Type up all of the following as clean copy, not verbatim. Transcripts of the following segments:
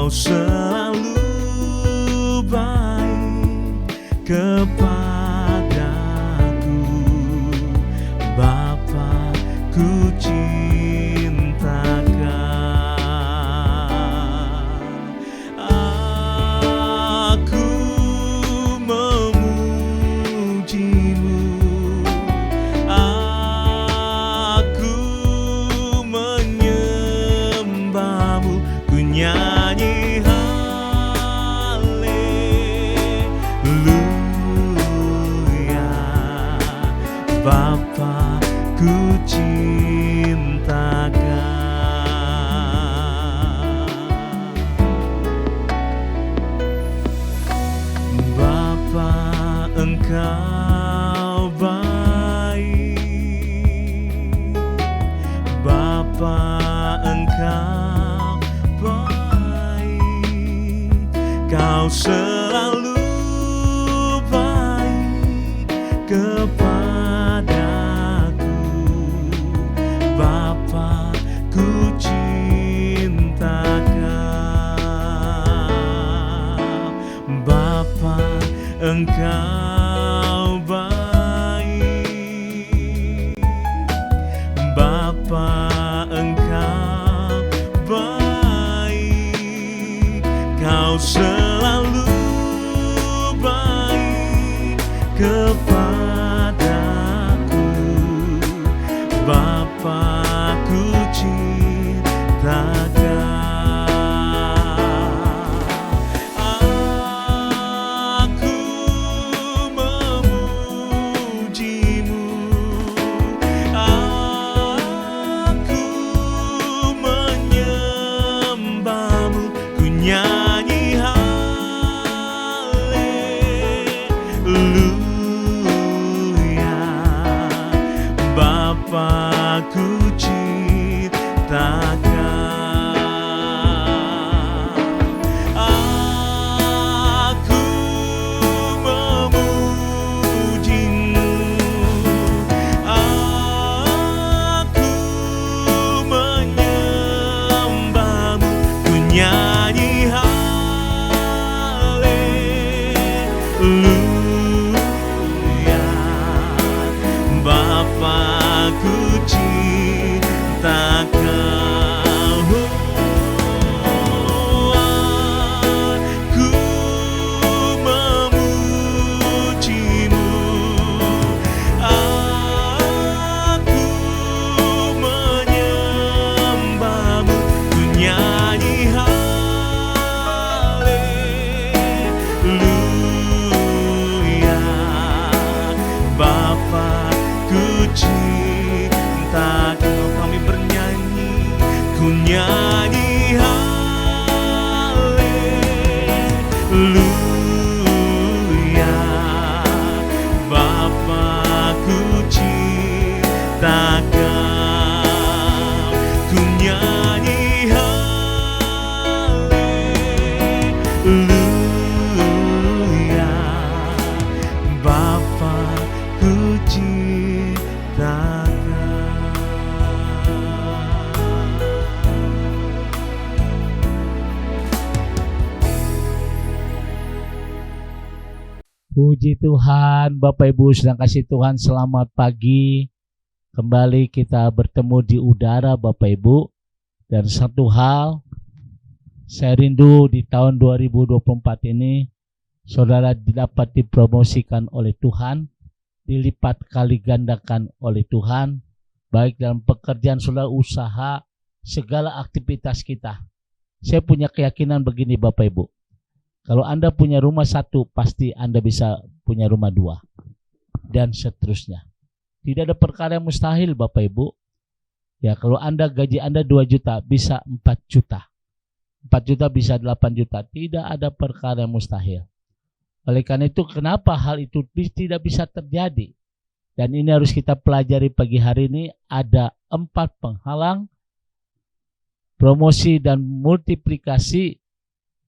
Kau selalu baik kepadaku, Bapa, ku cinta Kau. Aku memujimu, aku menyembahmu, ku nyanyi haleluya. Bapa, ku cinta Kau. Bapa, Engkau baik. Bapa, Engkau baik. Kau selalu baik kepadaku, Bapa, ku cinta Kau. Bapa, Engkau baik. Bapa, Engkau baik. Kau selalu baik kepadaku, Bapa, ku cinta Kau. Aku memujimu, aku menyembahmu, ku nyanyi haleluya. Bapa, ku cinta Kau. Aku memujimu, aku menyembahmu, ku nyanyi haleluya. Bapa, ku cinta Kau. Aku memujimu, aku menyembahmu, ku nyanyi haleluya. Bapa, ku cinta Kau. Kami bernyanyi, ku nyanyi haleluya. Bapa, ku cinta Kau. Ku nyanyi haleluya. Bapa, ku cinta Kau. Puji Tuhan, Bapak Ibu sedang kasih Tuhan, selamat pagi. Kembali kita bertemu di udara Bapak Ibu. Dan satu hal, saya rindu di tahun 2024 ini, saudara dapat dipromosikan oleh Tuhan, dilipat kali gandakan oleh Tuhan, baik dalam pekerjaan saudara, usaha, segala aktivitas kita. Saya punya keyakinan begini Bapak Ibu, kalau Anda punya rumah satu, pasti Anda bisa punya rumah dua, dan seterusnya. Tidak ada perkara yang mustahil Bapak Ibu. Ya, kalau gaji Anda 2 juta, bisa 4 juta. 4 juta bisa 8 juta. Tidak ada perkara yang mustahil. Oleh karena itu, kenapa hal itu tidak bisa terjadi? Dan ini harus kita pelajari pagi hari ini. Ada 4 penghalang promosi dan multiplikasi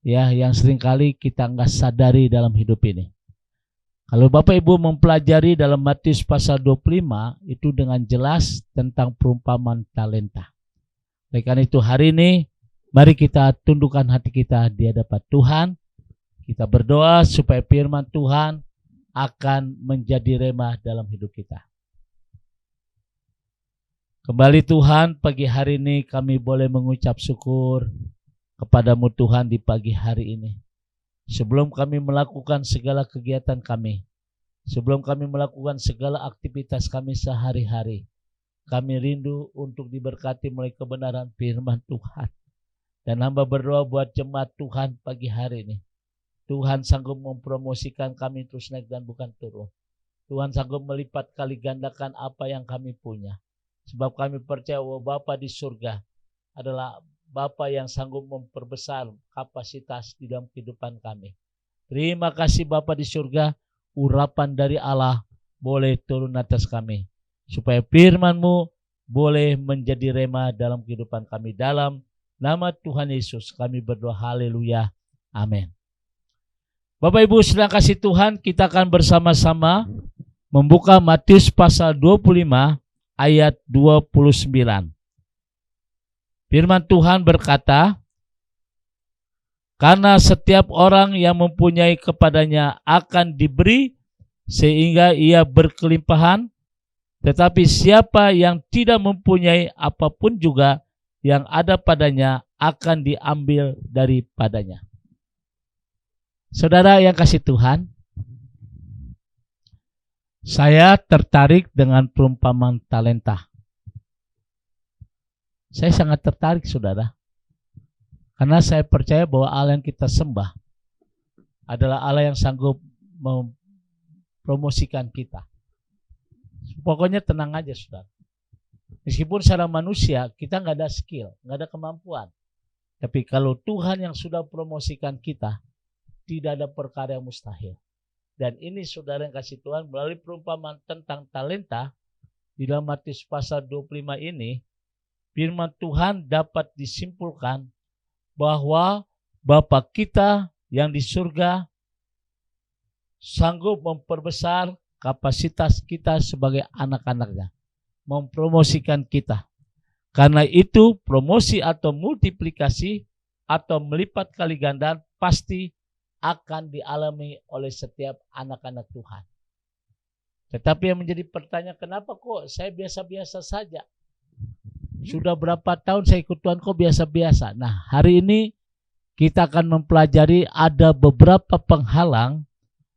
ya yang seringkali kita nggak sadari dalam hidup ini. Kalau Bapak Ibu mempelajari dalam Matius pasal 25 itu dengan jelas tentang perumpamaan talenta. Oleh karena itu hari ini Mari kita tundukkan hati kita di hadapan Tuhan. Kita berdoa supaya firman Tuhan akan menjadi rema dalam hidup kita. Kembali Tuhan, pagi hari ini kami boleh mengucap syukur kepadamu Tuhan di pagi hari ini. Sebelum kami melakukan segala kegiatan kami, sebelum kami melakukan segala aktivitas kami sehari-hari, kami rindu untuk diberkati melalui kebenaran firman Tuhan. Dan hamba berdoa buat jemaat Tuhan pagi hari ini. Tuhan sanggup mempromosikan kami terus naik dan bukan turun. Tuhan sanggup melipat kali gandakan apa yang kami punya. Sebab kami percaya bahwa Bapa di surga adalah Bapa yang sanggup memperbesar kapasitas di dalam kehidupan kami. Terima kasih Bapa di surga, urapan dari Allah boleh turun atas kami. Supaya firman-Mu boleh menjadi rema dalam kehidupan kami. Dalam nama Tuhan Yesus kami berdoa, haleluya, amin. Bapak Ibu sedang kasih Tuhan, kita akan bersama-sama membuka Matius pasal 25 ayat 29. Firman Tuhan berkata, karena setiap orang yang mempunyai kepadanya akan diberi sehingga ia berkelimpahan, tetapi siapa yang tidak mempunyai apapun juga yang ada padanya akan diambil daripadanya. Saudara yang kasih Tuhan, saya tertarik dengan perumpamaan talenta. Saya sangat tertarik saudara, karena saya percaya bahwa Allah yang kita sembah adalah Allah yang sanggup mempromosikan kita. Pokoknya tenang aja saudara. Meskipun secara manusia kita nggak ada skill, nggak ada kemampuan. Tapi kalau Tuhan yang sudah promosikan kita, tidak ada perkara yang mustahil. Dan ini saudara yang kasih Tuhan melalui perumpamaan tentang talenta di dalam Matius pasal 25 ini, firman Tuhan dapat disimpulkan bahwa Bapa kita yang di surga sanggup memperbesar kapasitas kita sebagai anak-anaknya, mempromosikan kita. Karena itu promosi atau multiplikasi atau melipat kali ganda pasti akan dialami oleh setiap anak-anak Tuhan. Tetapi yang menjadi pertanyaan, kenapa kok saya biasa-biasa saja? Sudah berapa tahun saya ikut Tuhan kok biasa-biasa? Nah, hari ini kita akan mempelajari ada beberapa penghalang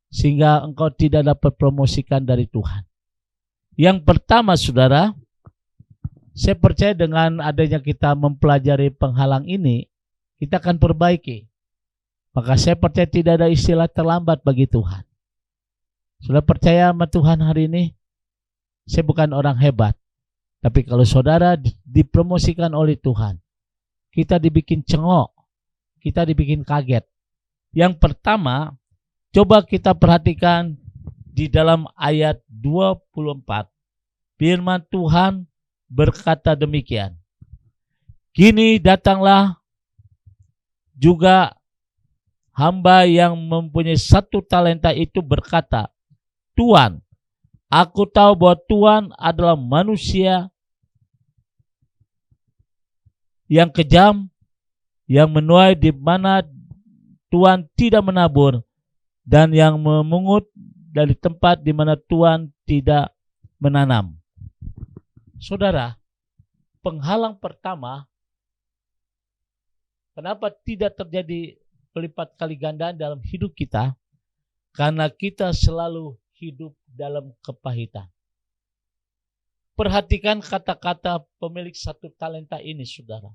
sehingga engkau tidak dapat promosikan dari Tuhan. Yang pertama saudara, saya percaya dengan adanya kita mempelajari penghalang ini, kita akan perbaiki. Maka saya percaya tidak ada istilah terlambat bagi Tuhan. Sudah percaya sama Tuhan hari ini? Saya bukan orang hebat. Tapi kalau saudara dipromosikan oleh Tuhan, kita dibikin cengok, kita dibikin kaget. Yang pertama, coba kita perhatikan di dalam ayat 24. Firman Tuhan berkata demikian. Kini datanglah juga hamba yang mempunyai 1 talenta itu berkata, Tuan, aku tahu bahwa Tuhan adalah manusia yang kejam, yang menuai di mana Tuhan tidak menabur, dan yang memungut dari tempat di mana Tuhan tidak menanam. Saudara, penghalang pertama, kenapa tidak terjadi pelipat kali gandaan dalam hidup kita? Karena kita selalu hidup dalam kepahitan. Perhatikan kata-kata pemilik 1 talenta ini, saudara.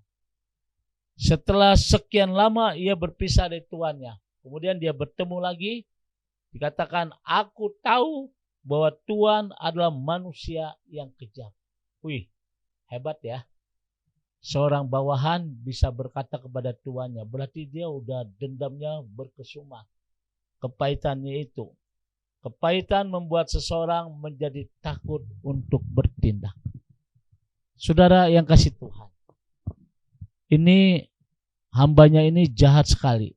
Setelah sekian lama ia berpisah dari tuannya, kemudian dia bertemu lagi, dikatakan, aku tahu bahwa Tuhan adalah manusia yang kejam. Wih, hebat ya. Seorang bawahan bisa berkata kepada tuannya, berarti dia udah dendamnya berkesuma. Kepahitannya itu. Kepahitan membuat seseorang menjadi takut untuk bertindak. Saudara yang kasih Tuhan, ini hambanya ini jahat sekali.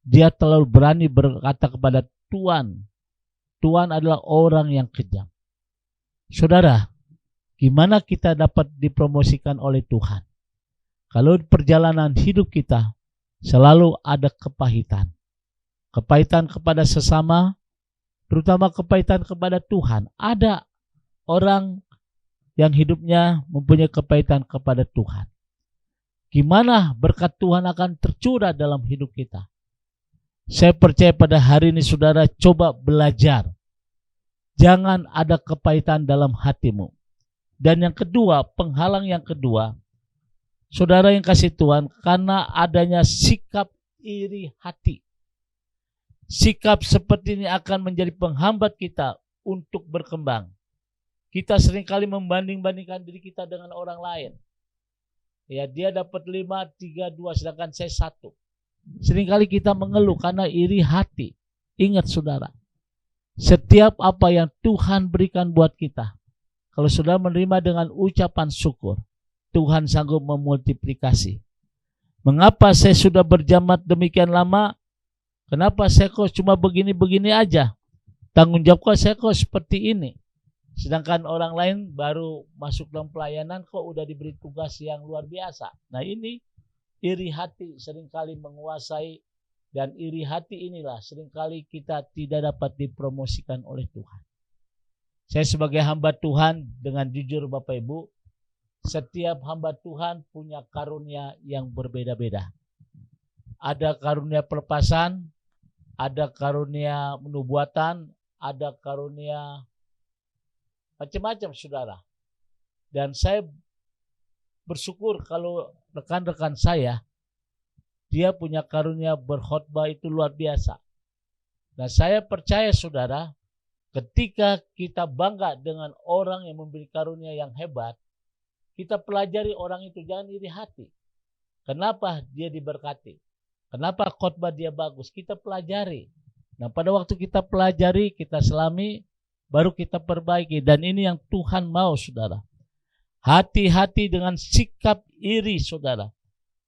Dia terlalu berani berkata kepada Tuhan, Tuhan adalah orang yang kejam. Saudara, gimana kita dapat dipromosikan oleh Tuhan? Kalau perjalanan hidup kita selalu ada kepahitan. Kepahitan kepada sesama, terutama kepahitan kepada Tuhan. Ada orang yang hidupnya mempunyai kepahitan kepada Tuhan. Gimana berkat Tuhan akan tercurah dalam hidup kita? Saya percaya pada hari ini saudara coba belajar. Jangan ada kepahitan dalam hatimu. Dan yang kedua, penghalang yang kedua, saudara yang kasih Tuhan, karena adanya sikap iri hati. Sikap seperti ini akan menjadi penghambat kita untuk berkembang. Kita seringkali membanding-bandingkan diri kita dengan orang lain. Ya, dia dapat 5, 3, 2, sedangkan saya 1. Seringkali kita mengeluh karena iri hati. Ingat saudara, setiap apa yang Tuhan berikan buat kita, kalau saudara menerima dengan ucapan syukur, Tuhan sanggup memultiplikasi. Mengapa saya sudah berjamaat demikian lama? Kenapa saya kok cuma begini-begini aja? Tanggung jawab saya kok seperti ini. Sedangkan orang lain baru masuk dalam pelayanan kok udah diberi tugas yang luar biasa. Nah ini iri hati seringkali menguasai, dan iri hati inilah seringkali kita tidak dapat dipromosikan oleh Tuhan. Saya sebagai hamba Tuhan dengan jujur Bapak Ibu, setiap hamba Tuhan punya karunia yang berbeda-beda. Ada karunia pelepasan, ada karunia penubuatan, ada karunia macam-macam saudara. Dan saya bersyukur kalau rekan-rekan saya, dia punya karunia berkhotbah itu luar biasa. Nah saya percaya saudara, ketika kita bangga dengan orang yang memberi karunia yang hebat, kita pelajari orang itu, jangan iri hati. Kenapa dia diberkati? Kenapa khotbah dia bagus? Kita pelajari. Nah pada waktu kita pelajari, kita selami, baru kita perbaiki. Dan ini yang Tuhan mau saudara. Hati-hati dengan sikap iri saudara.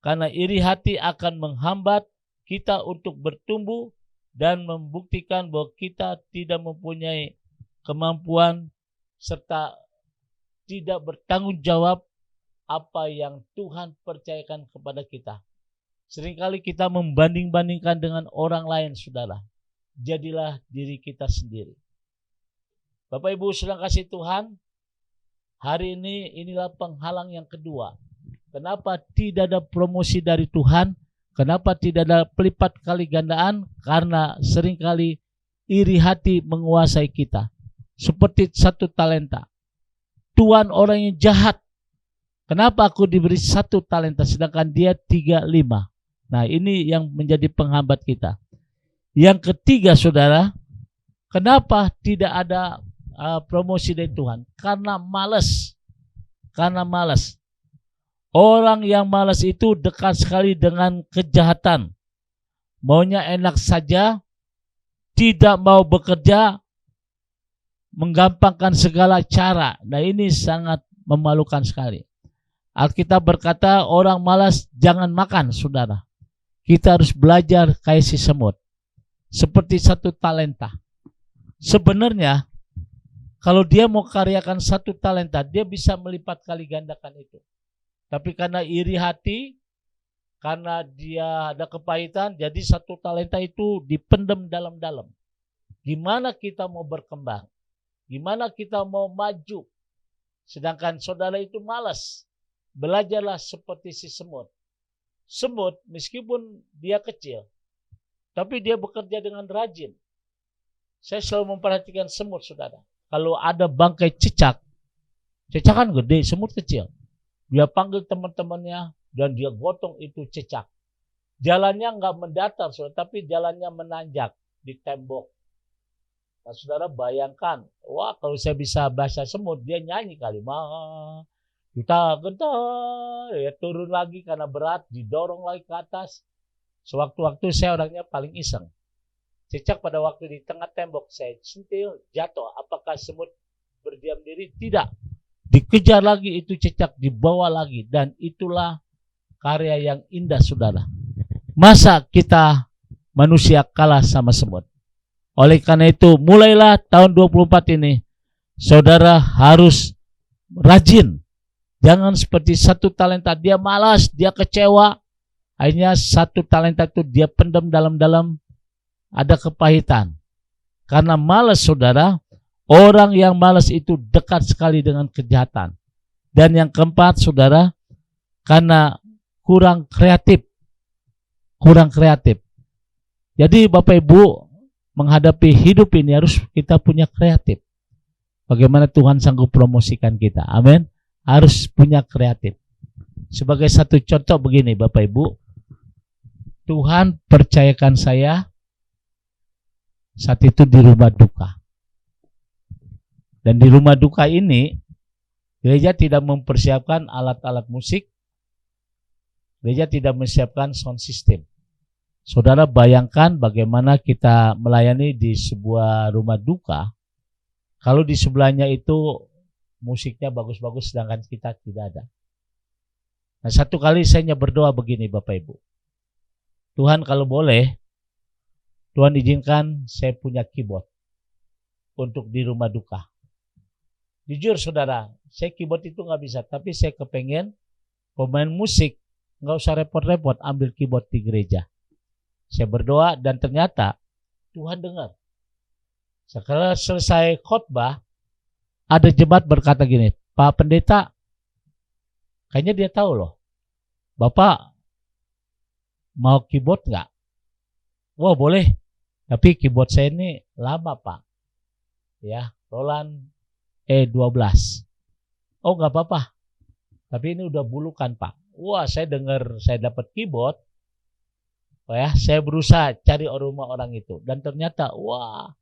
Karena iri hati akan menghambat kita untuk bertumbuh dan membuktikan bahwa kita tidak mempunyai kemampuan serta tidak bertanggung jawab apa yang Tuhan percayakan kepada kita. Seringkali kita membanding-bandingkan dengan orang lain saudara. Jadilah diri kita sendiri. Bapak Ibu saudara kasih Tuhan, hari ini inilah penghalang yang kedua. Kenapa tidak ada promosi dari Tuhan? Kenapa tidak ada pelipat kali gandaan? Karena seringkali iri hati menguasai kita. Seperti 1 talenta. Tuhan orang yang jahat. Kenapa aku diberi 1 talenta sedangkan dia 3, 5? Nah ini yang menjadi penghambat kita. Yang ketiga saudara, kenapa tidak ada promosi dari Tuhan? Karena malas. Karena malas. Orang yang malas itu dekat sekali dengan kejahatan. Maunya enak saja, tidak mau bekerja, menggampangkan segala cara. Nah ini sangat memalukan sekali. Alkitab berkata orang malas jangan makan saudara. Kita harus belajar kayak si semut. Seperti 1 talenta. Sebenarnya kalau dia mau karyakan 1 talenta, dia bisa melipat kali gandakan itu. Tapi karena iri hati, karena dia ada kepahitan, jadi 1 talenta itu dipendam dalam-dalam. Gimana kita mau berkembang? Gimana kita mau maju? Sedangkan saudara itu malas. Belajarlah seperti si semut. Semut meskipun dia kecil, tapi dia bekerja dengan rajin. Saya selalu memperhatikan semut saudara. Kalau ada bangkai cicak, cicak kan gede, semut kecil. Dia panggil teman-temannya dan dia gotong itu cicak. Jalannya nggak mendatar saudara, tapi jalannya menanjak di tembok. Nah saudara bayangkan, wah kalau saya bisa bahasa semut, dia nyanyi kali. Kita gentar, ya turun lagi karena berat, didorong lagi ke atas. Sewaktu-waktu saya orangnya paling iseng. Cicak pada waktu di tengah tembok saya sentil, jatuh. Apakah semut berdiam diri? Tidak. Dikejar lagi itu cicak, dibawa lagi. Dan itulah karya yang indah saudara. Masa kita manusia kalah sama semut? Oleh karena itu, mulailah tahun 24 ini, saudara harus rajin Jangan seperti satu talenta, dia malas, dia kecewa. Akhirnya satu talenta itu dia pendam dalam-dalam, ada kepahitan. Karena malas, saudara, orang yang malas itu dekat sekali dengan kejahatan. Dan yang keempat, saudara, karena kurang kreatif. Kurang kreatif. Jadi Bapak Ibu, menghadapi hidup ini harus kita punya kreatif. Bagaimana Tuhan sanggup promosikan kita. Amin. Harus punya kreatif. Sebagai satu contoh begini Bapak Ibu, Tuhan percayakan saya saat itu di rumah duka. Dan di rumah duka ini, gereja tidak mempersiapkan alat-alat musik, gereja tidak mempersiapkan sound system. Saudara bayangkan bagaimana kita melayani di sebuah rumah duka, kalau di sebelahnya itu musiknya bagus-bagus sedangkan kita tidak ada. Nah, satu kali saya berdoa begini Bapak Ibu, Tuhan kalau boleh, Tuhan izinkan saya punya keyboard untuk di rumah duka. Jujur saudara, saya keyboard itu nggak bisa, tapi saya kepengen pemain musik nggak usah repot-repot ambil keyboard di gereja. Saya berdoa dan ternyata Tuhan dengar. Setelah selesai khotbah, ada jemaat berkata gini, Pak Pendeta, kayaknya dia tahu loh, Bapak mau keyboard nggak? Wah boleh, tapi keyboard saya ini lama Pak. Ya, Roland E12. Oh nggak apa-apa, tapi ini udah bulukan Pak. Wah saya dengar saya dapat keyboard, ya saya berusaha cari rumah orang itu. Dan ternyata wah,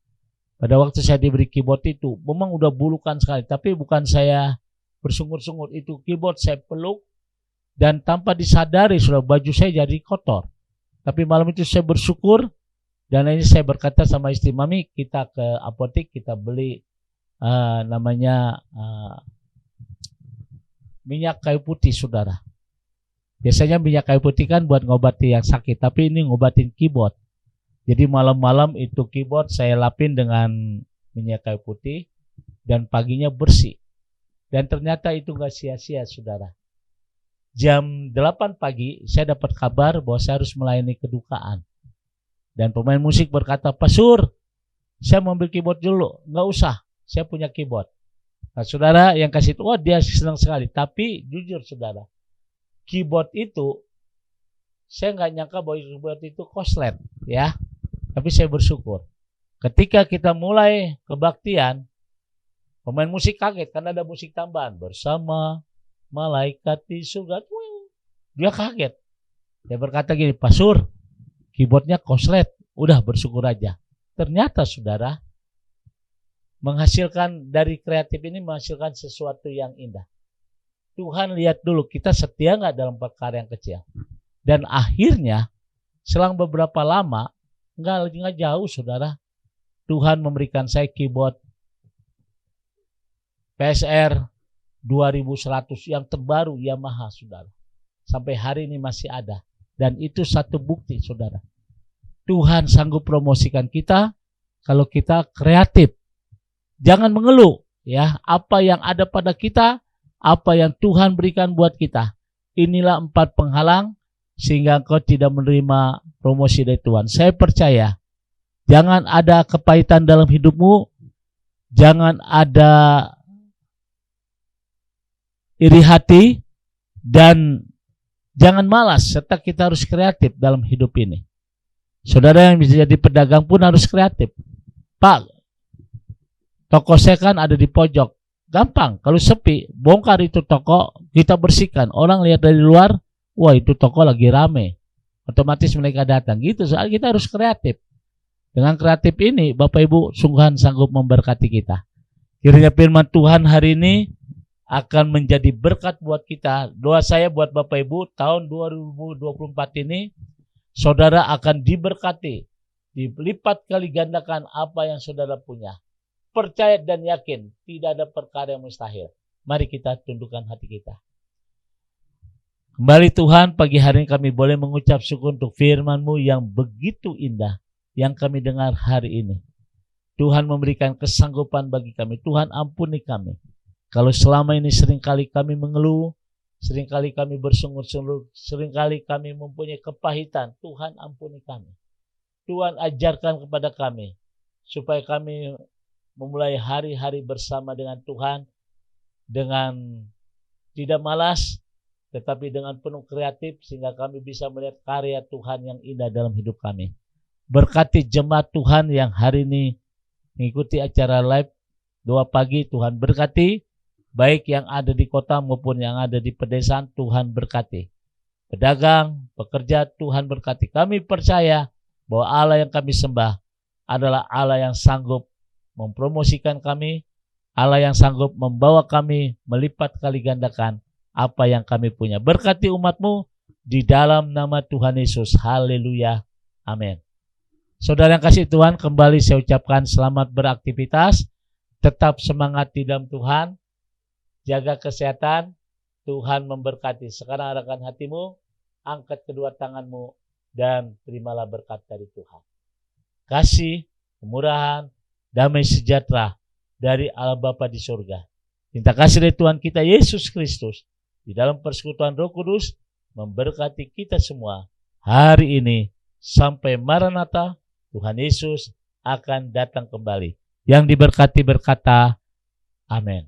pada waktu saya diberi keyboard itu, memang udah bulukan sekali. Tapi bukan saya bersungut-sungut, itu keyboard saya peluk. Dan tanpa disadari sudah baju saya jadi kotor. Tapi malam itu saya bersyukur. Dan ini saya berkata sama istri, Mami kita ke apotek, kita beli minyak kayu putih saudara. Biasanya minyak kayu putih kan buat ngobati yang sakit. Tapi ini ngobatin keyboard. Jadi malam-malam itu keyboard saya lapin dengan minyak kayu putih. Dan paginya bersih. Dan ternyata itu gak sia-sia saudara. Jam 8 pagi saya dapat kabar bahwa saya harus melayani kedukaan. Dan pemain musik berkata, Pak Sur, saya mau ambil keyboard dulu. Nggak usah, saya punya keyboard. Nah saudara yang kasih itu, wah dia senang sekali. Tapi jujur saudara, keyboard itu, saya nggak nyangka bahwa keyboard itu koslet. Ya, tapi saya bersyukur. Ketika kita mulai kebaktian, pemain musik kaget karena ada musik tambahan. Bersama malaikat di surga. Dia kaget. Dia berkata gini, Pak Sur, keyboardnya koslet. Udah bersyukur aja. Ternyata saudara, menghasilkan dari kreatif ini menghasilkan sesuatu yang indah. Tuhan lihat dulu kita setia nggak dalam perkara yang kecil. Dan akhirnya selang beberapa lama, nggak jauh saudara, Tuhan memberikan saya keyboard PSR 2100 yang terbaru Yamaha saudara. Sampai hari ini masih ada. Dan itu satu bukti saudara. Tuhan sanggup promosikan kita kalau kita kreatif. Jangan mengeluh ya, apa yang ada pada kita, apa yang Tuhan berikan buat kita. Inilah 4 penghalang sehingga engkau tidak menerima promosi dari Tuhan. Saya percaya jangan ada kepahitan dalam hidupmu, jangan ada iri hati, dan jangan malas, serta kita harus kreatif dalam hidup ini. Saudara yang bisa jadi pedagang pun harus kreatif. Pak, toko saya kan ada di pojok. Gampang, kalau sepi, bongkar itu toko, kita bersihkan. Orang lihat dari luar, wah itu toko lagi rame. Otomatis mereka datang. Gitu, soalnya kita harus kreatif. Dengan kreatif ini, Bapak Ibu sungguhan sanggup memberkati kita. Kiranya firman Tuhan hari ini akan menjadi berkat buat kita. Doa saya buat Bapak Ibu, tahun 2024 ini, saudara akan diberkati, dilipat kali gandakan apa yang saudara punya. Percaya dan yakin, tidak ada perkara yang mustahil. Mari kita tundukkan hati kita. Kembali Tuhan, pagi hari ini kami boleh mengucap syukur untuk firman-Mu yang begitu indah, yang kami dengar hari ini. Tuhan memberikan kesanggupan bagi kami. Tuhan ampuni kami. Kalau selama ini seringkali kami mengeluh, Seringkali kami bersungut-sungut, seringkali kami mempunyai kepahitan. Tuhan ampuni kami. Tuhan ajarkan kepada kami, supaya kami memulai hari-hari bersama dengan Tuhan, dengan tidak malas, tetapi dengan penuh kreatif, sehingga kami bisa melihat karya Tuhan yang indah dalam hidup kami. Berkati jemaat Tuhan yang hari ini mengikuti acara live doa pagi, Tuhan berkati, baik yang ada di kota maupun yang ada di pedesaan, Tuhan berkati. Pedagang, pekerja, Tuhan berkati. Kami percaya bahwa Allah yang kami sembah adalah Allah yang sanggup mempromosikan kami, Allah yang sanggup membawa kami melipat kali gandakan apa yang kami punya. Berkati umat-Mu di dalam nama Tuhan Yesus. Haleluya. Amin. Saudara yang kasih Tuhan, kembali saya ucapkan selamat beraktivitas. Tetap semangat di dalam Tuhan. Jaga kesehatan. Tuhan memberkati. Sekarang arahkan hatimu, angkat kedua tanganmu, dan terimalah berkat dari Tuhan. Kasih, kemurahan, damai sejahtera dari Allah Bapa di surga. Cinta kasih dari Tuhan kita Yesus Kristus di dalam persekutuan Roh Kudus memberkati kita semua hari ini sampai Maranatha. Tuhan Yesus akan datang kembali. Yang diberkati berkata, amin.